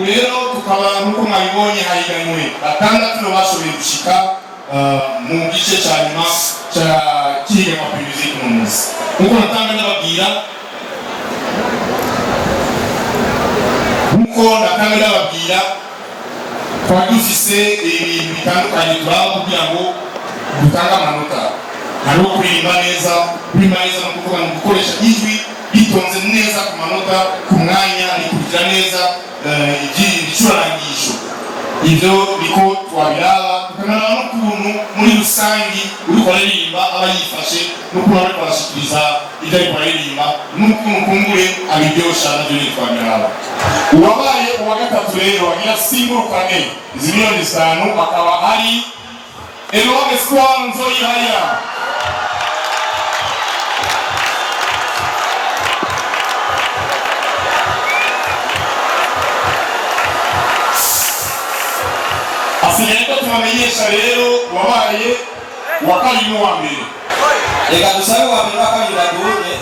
ubu rero tukaba nkuko mwabibonye hahiganwe batandatu bashoboye gushika mu gice cya nyuma cy'ihiganwa Primusic Final. Nkuko natanga ndababwira twari dufise ibintu bitandukanye turaba kugira ngo dutange amanota. Hariho kuririmba neza no kuvuga ngo gukoresha ijwi bitonze neza ku manota ku mwanya rikurikira neza igicurangisho. Ibyo niko twabiraba tukanaraba n'ukuntu muri rusangi uri kuririmba aba yifashe n'ukuntu ari kwashikiriza ibyo ari kuririmba n'ukuntu kumbure abiryosha nabyo ni twabiraba. Uwabaye uwa gatatu rero wagira singurukane 5 akaba ari Eloge Squanzo Ihaya. Asigaye ko tubamenyesha rero wabaye wa kabiri n'uwambere. Reka dusabe uwambere n'uwakabiri baduhuge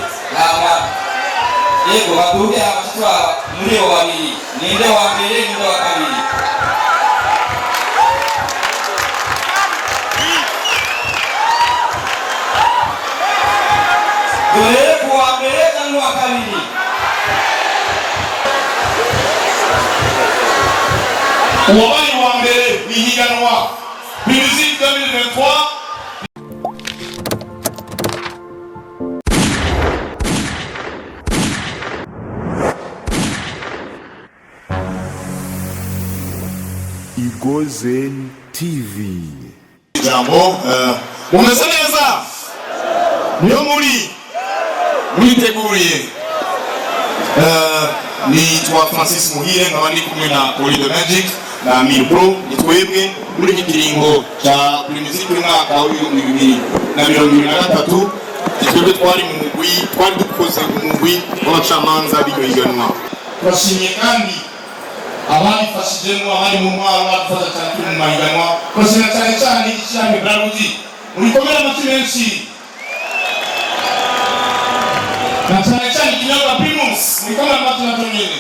yego baduhuge abashitwa muri abo babiri. Ninde wambere ninde wa kabiri? Dore ku wambere cyangwa wa kabiri? Uwabaye uwambere ihiganwa Primusic 2023. Igozen TV. Jambo, mumeze neza? Niyo muriteguriye. Ni twa Francis Muhire nkabandi kumwe na Poli de Magic na Milpro nitwebwe muri kiringo cha Primusic mwaka wa 2023. Twebwe twari mu mugwi twari dukoze umugwi w'abacamanza b'ihiganwa. Twashimye kandi abafashijemo abari mu mwaro badufasha cyane mu mahiganwa. Twashimye cyane ishyirahamwe Braludi muri komera amati menshi na cyane ikinyobwa Primus muri komera amati na tonyene.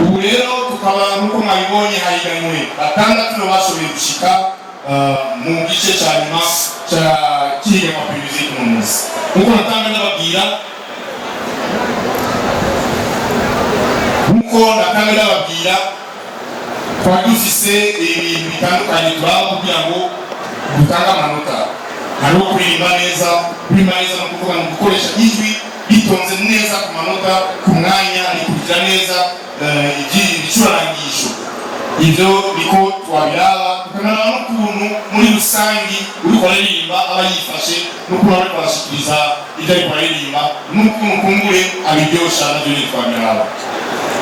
Ubu rero tukaba nkuko mwabibonye hahiganwe batandatu bashoboye gushika mu gice cya nyuma cy'ihiganwa Primusic Final. Nkuko natanga ndababwira twari dufise ibintu bitandukanye turaba kugira ngo dutange amanota. Hariho kuririmba neza no kuvuga ngo gukoresha ijwi bitonze neza ku manota ku mwanya rikurikira neza igicurangisho. Ibyo niko twabiraba tukanaraba n'ukuntu muri rusangi uri kuririmba aba yifashe n'ukuntu ari kwashikiriza ibyo ari kuririmba n'ukuntu kumbure abiryosha nabyo ni twabiraba.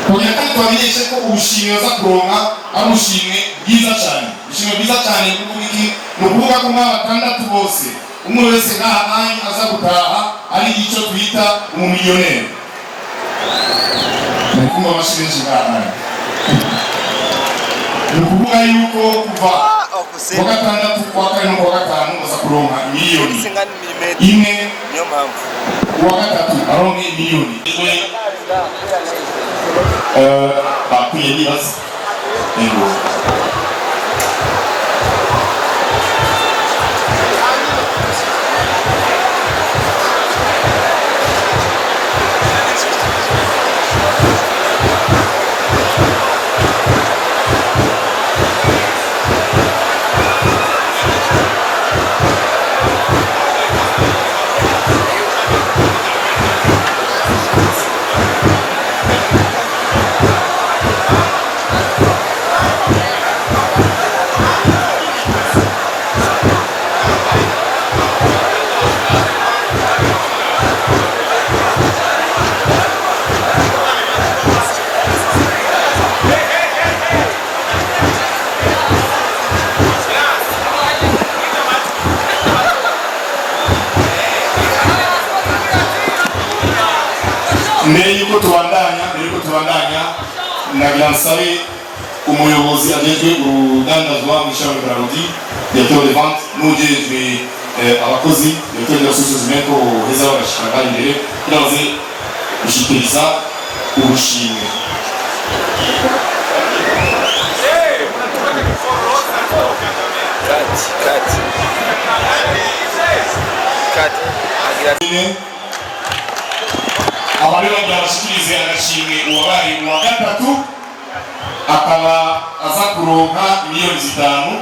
Kugira kandi twamenyeshe ko ubushimwe baza kuronka ari ubushimwe bwiza cyane. Ubushimwe bwiza cyane kuko iki ni ukuvuga ko batandatu bose umwe wese n'ahanyu aza gutaha ari icyo twita umumiliyoneri. Ni kumva amashyi menshi n'ahanyu. Ni ukuvuga yuko kuva kuwa gatandatu kuwa kane no kuwa gatanu baza kuronka miliyoni imwe, kuwa gatatu aronke miliyoni bakwiye nibaza ngo mbere yuko tubandanya nagira nsabe umuyobozi agejwe urudandazwa mu ishami Braludi directeur de vente n'ujejwe abakozi directeur de ressources humaines ko heza bagashikana imbere kugira baze gushikiriza ubushimwe. Abarero byabashikirize agashimwe uwabaye uwa gatatu akaba aza kuronka miliyoni 5.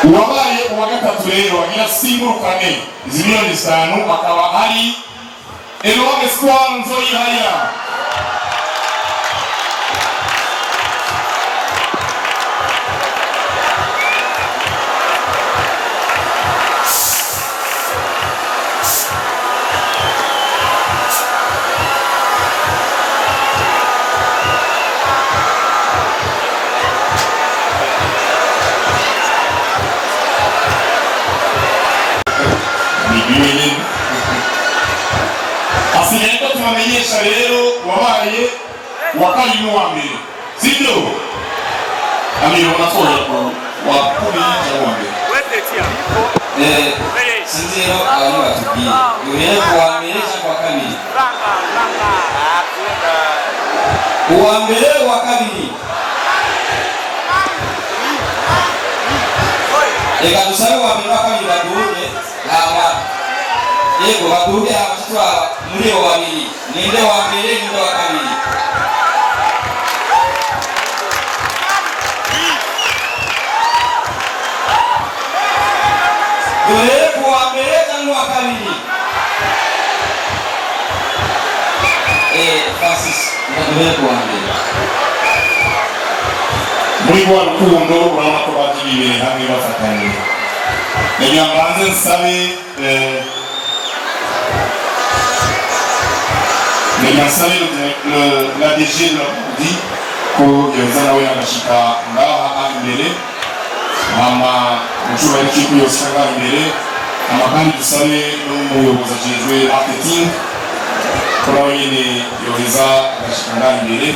Uwabaye uwa gatatu rero agira singurukane izi miliyoni 5 akaba ari Eloge Squad Nzoyihaya. Asigaye ko tubamenyesha rero wabaye wakari n'uwambere sibyo amiro nakoye ko wakubije uwambere sinzero abantu batubwiye uhere kuwa mbere cyangwa kabiri uwa mbere uwa kabiri reka dusabe uwa mbere uwa kabiri baduhe haba yego baduhe abashitwa muri abo babiri ninde wa mbere ninde wa kabiri duhere kuwa mbere cyangwa wa kabiri Francis duhere kuwa mbere muri rwa rukundo urabona ko bagiye hamwe bafatanye nyambanze nsabe la DG dit ko yoza nawe agashika ngaha imbere mama mucubari kiku yose ngaha imbere kandi dusabe n'umuyobozi ajejwe marketing ko nawe nyene yoza agashika ngaha imbere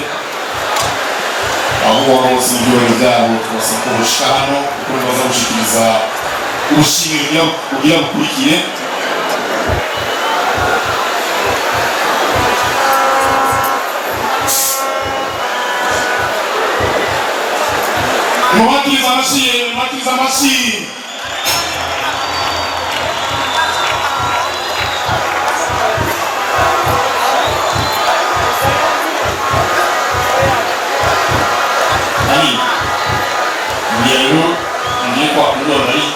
aho bose ibyo byabo twasaba ko bushika hano kuko baza gushikiriza ubushimiro kugira bukurikire Mwakiliza machine. Nani? Ndiye kwa kudona hii.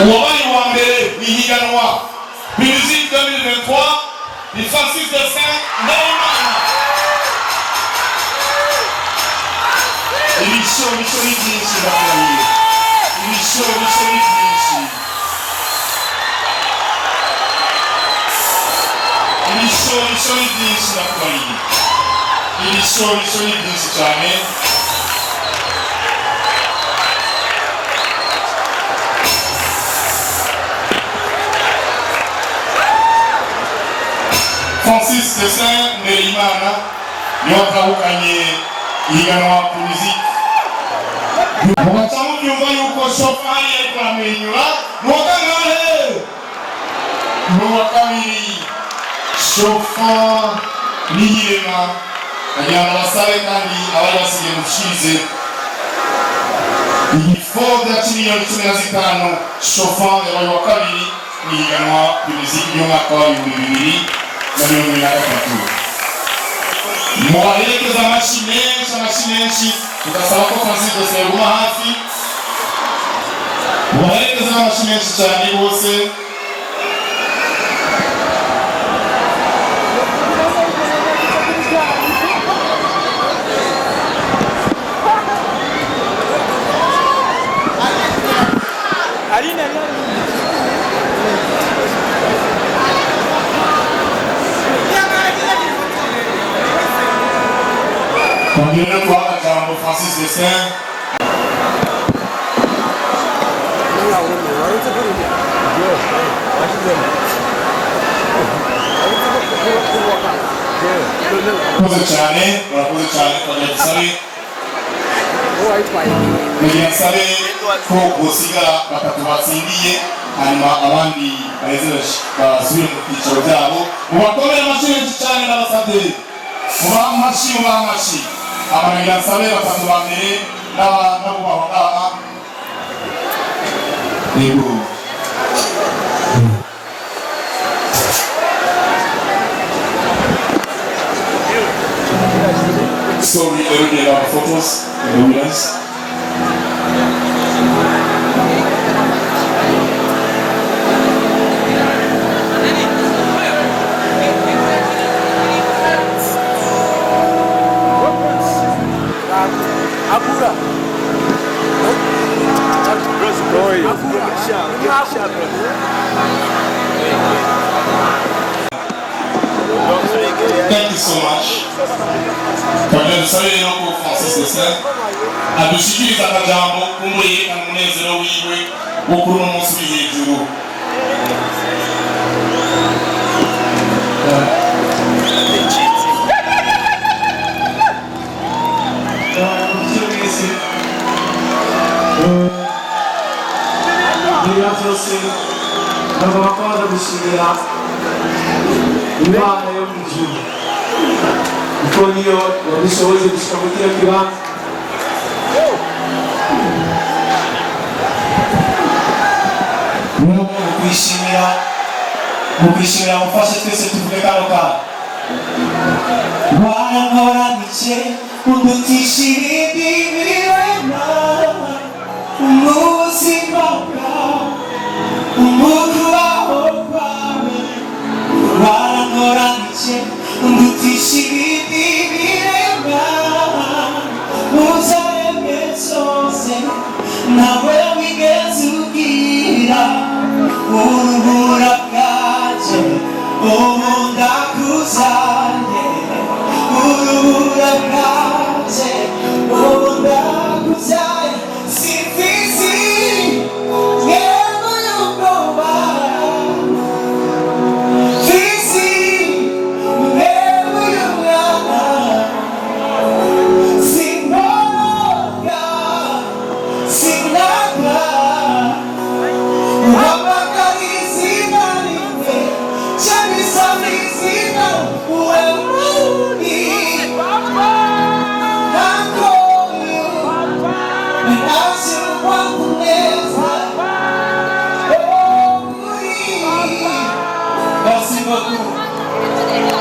Uwabaye wa mbere bihiganwa Primusic 2023 du Francis de Saint-Norman. Émission ibyinshi bakariye. Émission ibyinshi. Émission ibyinshi bakariye. Émission ibyinshi cyane. Francis de Saint-Norman yatahukanye ihiganwa Primusic. Mugacamu byumva yuko shofari ariko amwenyura n'uwa kabiri shofar n'iyirema kugira ngo basabe kandi abari basigaye mushyize iyi Ford ya miliyoni 15 shofar yabaye uwa kabiri n'ihiganwa Primusic y'umwaka wa 2023. Mubaherekeza amashi menshi tugasaba ko Francis de Seguma hafi mubaherekeza amashi menshi cyane bose Combien de fois la Francis de Saint Murakoze cyane twajya dusabe mugihe nsabe ko bosigara batatu batsindiye hanyuma abandi baheze basubire mu byiciro byabo. Mubakomere amashyi menshi cyane n'abasabye, mubahe amashyi. Amaragira nsabe batatu ba mbere n'abubahwa ngaha. Yego. Sorry, every our photos in the winners. Thank you so much. Kwa dusabye rero ko Francis Destin adushikiriza akajambo kumuriye umunezero wiwe wo kuri uno munsi uri hejuru. Bakunda gushimira Imana yo mu ijuru kuko niyo yadushoboje gushika muri kino kibanza. Mukwishimira mufashe twese tuvuge kano kantu. Warankoranije undutisha ibindi birema ubuzima bwawe umukubaho kwawe. Warankoranije undutisha ibindi birema uzaremye zose nawe wigeze ubwira urubura bwaje ubu ndakuzanye urubura bwaje ubu ndakuzanye simfizi yewe y'ubwoba fizi yewe y'umwana simbona sinaga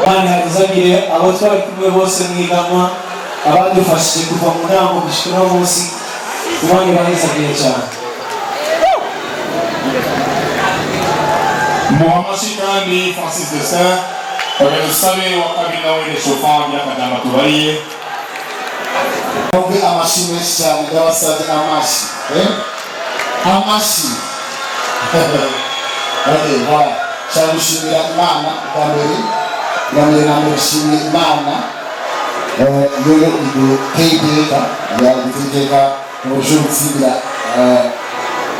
Mana yazagire abo twari kumwe bose mwigama abadufashije kuva mu nama gushika no munsi kubandi bahezagire cyane. Muhamashi kandi Francis Destin badusabe wa kabiri nawe ni chauffeur y'akajambo tubariye. Mbe amashi menshi cyane y'abasabye amashi. Amashi. Voilà. Shagushimira Imana bwa mbere. Nashimye Imana yoyo iduteka yaduteka mu buryo butsindira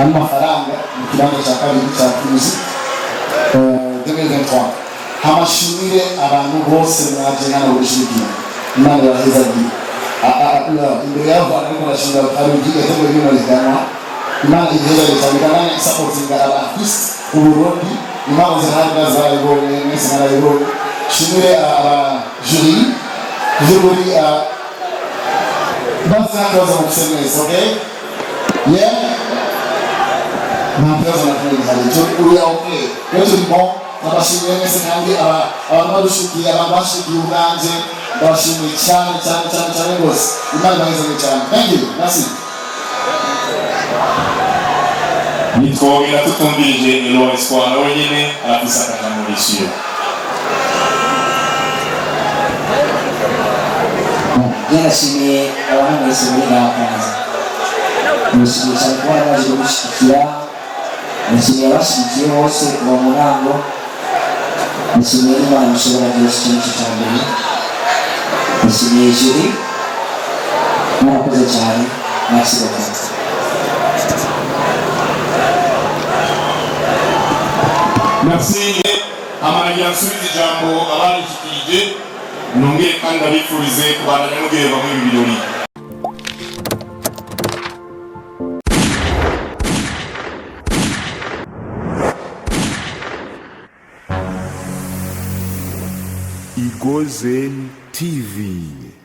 amafaranga mu kibanza cya kabiri cya Primusic 2023. Hamashimire abantu bose mwaje hano gushigira Imana yabahezagiye. Imbere yabo ariko nashimira Karugi yatego y'umurigana Imana ihezagiye cyane kandi supportinga artist uburundi Imana zihanga zarayibonye mwese narayibonye. Shimire jury muri basi hakaza mukusemeza, okay? Yeah. Nampeza na kumenya hali uri okay. Yesu ni bon. Nabashimiye mwese kandi abantu badushikiye ababashikiye ubwanje bashimiye cyane rwose. Imana ibahezagiye cyane. Thank you. Merci. Nitwongera tutumvirije Elo Espoir wenyine arafise akajambo rishiyo. Yarashimiye abantu bose muri Rwanda. Nishimiye cyane kuba baje gushyigikira. Nishimiye abashyigikiye bose kuva mu ntango. Nishimiye n'Imana ishobora byose cyinshi cyane. Nishimiye jury. Murakoze cyane. Merci beaucoup. Merci. Amaragira nsubiza ijambo abandikirije. Nongeye kandi abifurize kubandanya mugirwa muri ibi birori. Igozen TV.